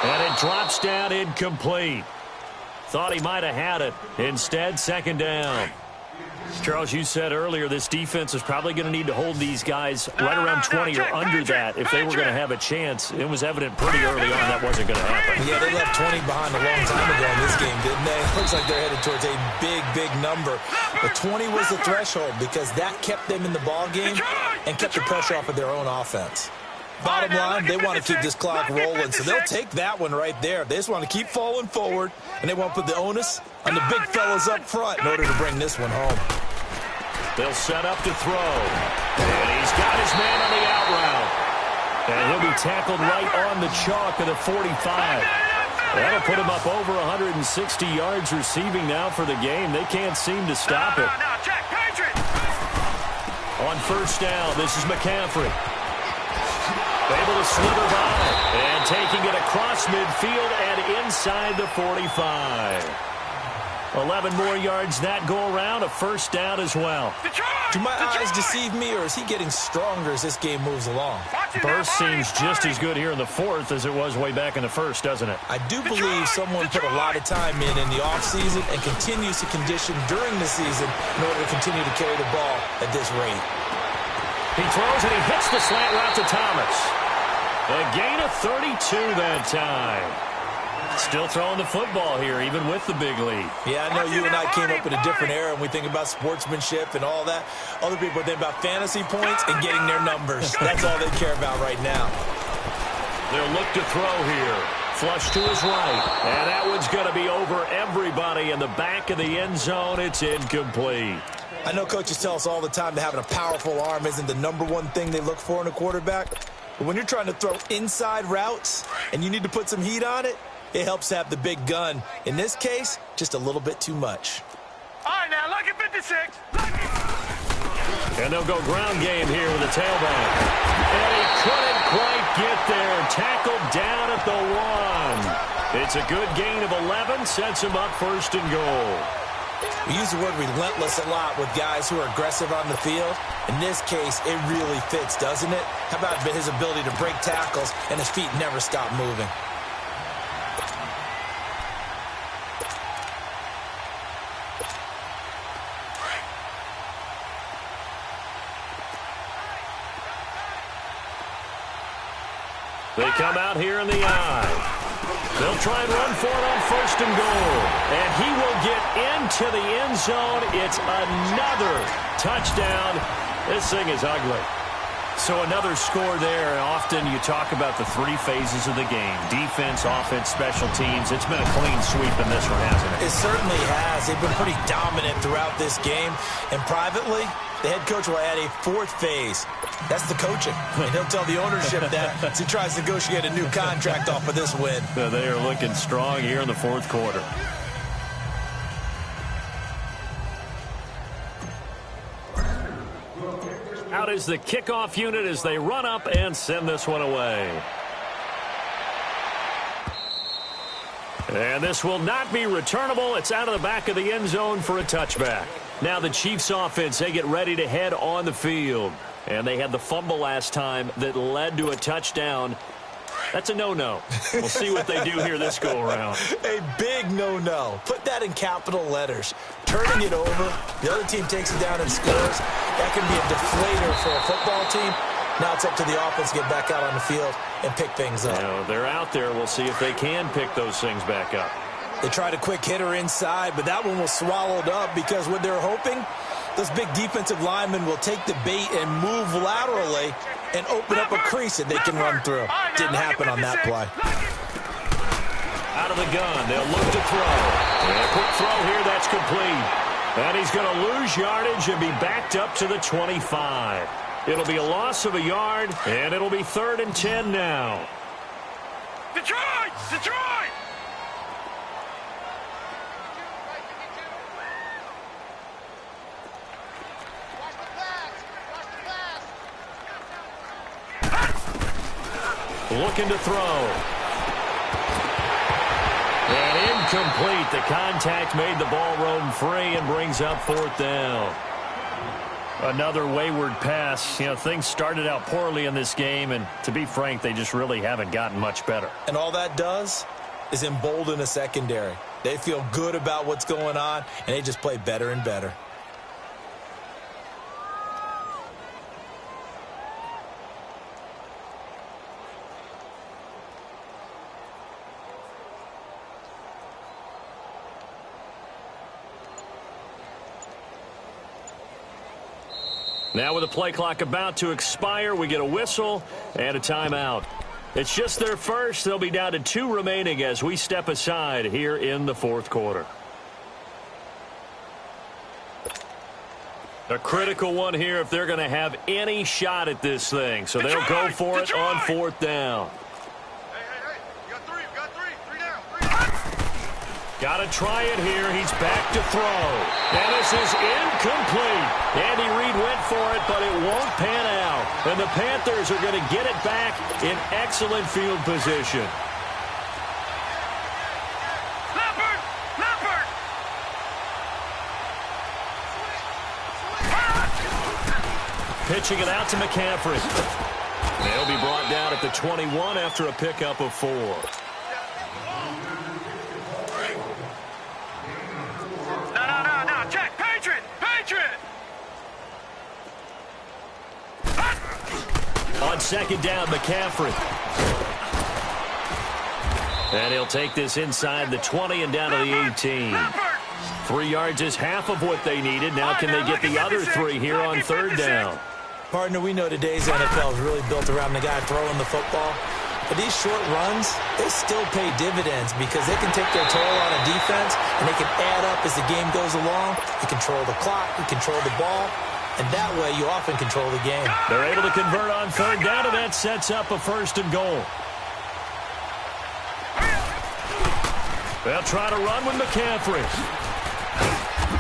And it drops down incomplete. Thought he might have had it. Instead, 2nd down. Charles, you said earlier this defense is probably going to need to hold these guys right around 20 or under that if they were going to have a chance. It was evident pretty early on that wasn't going to happen. Yeah, they left 20 behind a long time ago in this game, didn't they? It looks like they're headed towards a big, big number. But 20 was the threshold because that kept them in the ball game and kept the pressure off of their own offense. Bottom line, they want to keep this clock rolling, so they'll take that one right there. They just want to keep falling forward, and they want to put the onus on the big fellas up front in order to bring this one home. They'll set up to throw. And he's got his man on the out route. And he'll be tackled right on the chalk of the 45. That'll put him up over 160 yards receiving now for the game. They can't seem to stop it. On first down, this is McCaffrey. Able to slither by. And taking it across midfield and inside the 45. 11 more yards that go around, a first down as well. Do my eyes deceive me, or is he getting stronger as this game moves along? Burst seems just as good here in the fourth as it was way back in the first, doesn't it? I do believe someone put a lot of time in the offseason and continues to condition during the season in order to continue to carry the ball at this rate. He throws and he hits the slant route to Thomas. A gain of 32 that time. Still throwing the football here, even with the big lead. Yeah, I know you and I came up in a different era, and we think about sportsmanship and all that. Other people think about fantasy points and getting their numbers. That's all they care about right now. They'll look to throw here. Flush to his right. And that one's going to be over everybody in the back of the end zone. It's incomplete. I know coaches tell us all the time that having a powerful arm isn't the number one thing they look for in a quarterback. But when you're trying to throw inside routes and you need to put some heat on it, it helps to have the big gun. In this case, just a little bit too much. All right, now, lucky 56. And they'll go ground game here with the tailback. And he couldn't quite get there. Tackled down at the 1. It's a good gain of 11. Sets him up first and goal. We use the word relentless a lot with guys who are aggressive on the field. In this case, it really fits, doesn't it? How about his ability to break tackles and his feet never stop moving? They come out here in the eye. They'll try and run for it on first and goal. And he will get into the end zone. It's another touchdown. This thing is ugly. So another score there. Often you talk about the three phases of the game. Defense, offense, special teams. It's been a clean sweep in this one, hasn't it? It certainly has. They've been pretty dominant throughout this game. And privately, the head coach will add a fourth phase. That's the coaching. And he'll tell the ownership that as he tries to negotiate a new contract off of this win. They are looking strong here in the fourth quarter. Out is the kickoff unit as they run up and send this one away. And this will not be returnable. It's out of the back of the end zone for a touchback. Now the Chiefs offense, they get ready to head on the field. And they had the fumble last time that led to a touchdown. That's a no-no. We'll see what they do here this go-around. A big no-no. Put that in capital letters. Turning it over, the other team takes it down and scores. That can be a deflator for a football team. Now it's up to the offense to get back out on the field and pick things up. Now, they're out there. We'll see if they can pick those things back up. They tried a quick hitter inside, but that one was swallowed up because what they're hoping, those big defensive linemen will take the bait and move laterally and open up a crease that they can run through. Didn't happen on that play. Out of the gun, they'll look to throw. And a quick throw here, that's complete. And he's going to lose yardage and be backed up to the 25. It'll be a loss of a yard, and it'll be 3rd and 10 now. Detroit! Detroit! Looking to throw. And incomplete. The contact made the ball roam free and brings up 4th down. Another wayward pass. You know, things started out poorly in this game, and to be frank, they just really haven't gotten much better. And all that does is embolden a secondary. They feel good about what's going on, and they just play better and better. Now with the play clock about to expire, we get a whistle and a timeout. It's just their first. They'll be down to 2 remaining as we step aside here in the 4th quarter. A critical one here if they're going to have any shot at this thing. So they'll go for it on 4th down. Hey. You got 3. You got 3. 3 down. 3 down. Got to try it here. He's back to throw. And this is incomplete. Andy Reid went for it, but it won't pan out. And the Panthers are going to get it back in excellent field position. Leopard! pitching it out to McCaffrey. They'll be brought down at the 21 after a pickup of 4. No. Check. Patriot. On second down, McCaffrey. And he'll take this inside the 20 and down to the 18. 3 yards is half of what they needed. Now can they get the other 3 here on third down? Partner, we know today's NFL is really built around the guy throwing the football. But these short runs, they still pay dividends because they can take their toll on a defense and they can add up as the game goes along. You control the clock, you control the ball, and that way you often control the game. They're able to convert on third down, and that sets up a 1st and goal. They'll try to run with McCaffrey.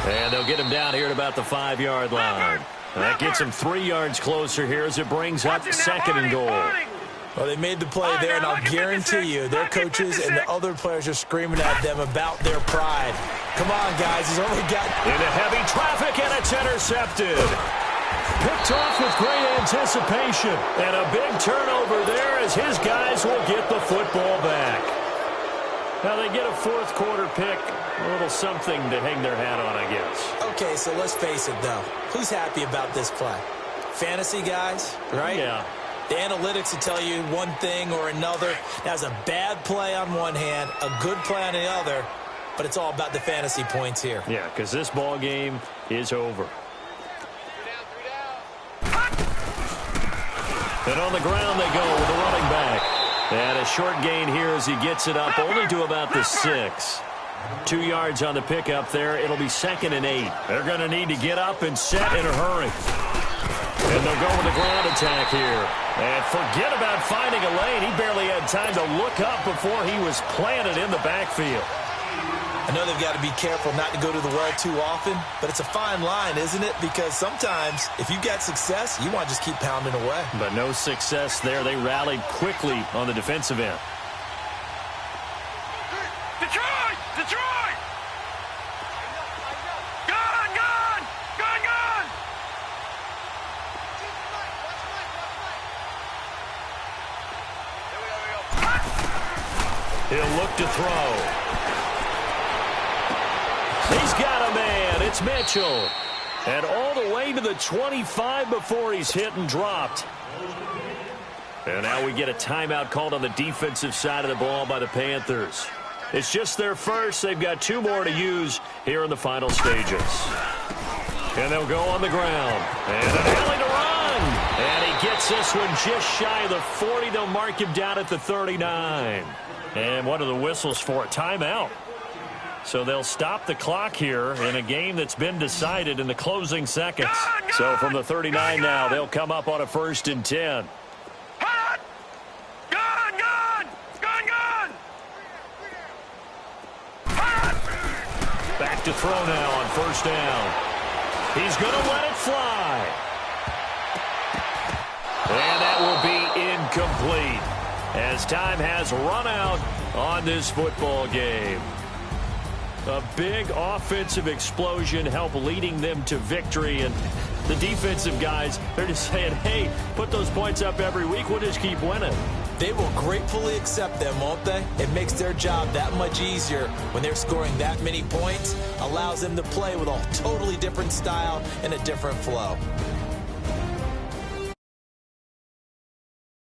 And they'll get him down here at about the 5-yard line. That gets him 3 yards closer here as it brings up 2nd and goal. Well, they made the play there, and I'll guarantee you their coaches and the other players are screaming at them about their pride. Come on, guys. He's only got... Into heavy traffic, and it's intercepted. Picked off with great anticipation. And a big turnover there as his guys will get the football back. Now they get a 4th quarter pick. A little something to hang their hat on, I guess. Okay, so let's face it, though. Who's happy about this play? Fantasy guys, right? Yeah. The analytics will tell you one thing or another. That's a bad play on one hand, a good play on the other, but it's all about the fantasy points here. Yeah, because this ball game is over. 3 down. And on the ground they go with the running back. And a short gain here as he gets it up only to about the 6. 2 yards on the pickup there. It'll be 2nd and 8. They're going to need to get up and set in a hurry. And they'll go with the ground attack here. And forget about finding a lane. He barely had time to look up before he was planted in the backfield. I know they've got to be careful not to go to the well too often, but it's a fine line, isn't it? Because sometimes if you've got success, you want to just keep pounding away. But no success there. They rallied quickly on the defensive end. Detroit! Gone! He'll look to throw. He's got a man. It's Mitchell. And all the way to the 25 before he's hit and dropped. And now we get a timeout called on the defensive side of the ball by the Panthers. It's just their first. They've got 2 more to use here in the final stages. And they'll go on the ground. And an alley to run. And he gets this one just shy of the 40. They'll mark him down at the 39. And what are the whistles for? Timeout. So they'll stop the clock here in a game that's been decided in the closing seconds. So from the 39 now, they'll come up on a 1st and 10. Back to throw now on 1st down. He's going to let it fly. And that will be incomplete as time has run out on this football game. A big offensive explosion helped leading them to victory. And the defensive guys, they're just saying, hey, put those points up every week. We'll just keep winning. They will gratefully accept them, won't they? It makes their job that much easier when they're scoring that many points. Allows them to play with a totally different style and a different flow.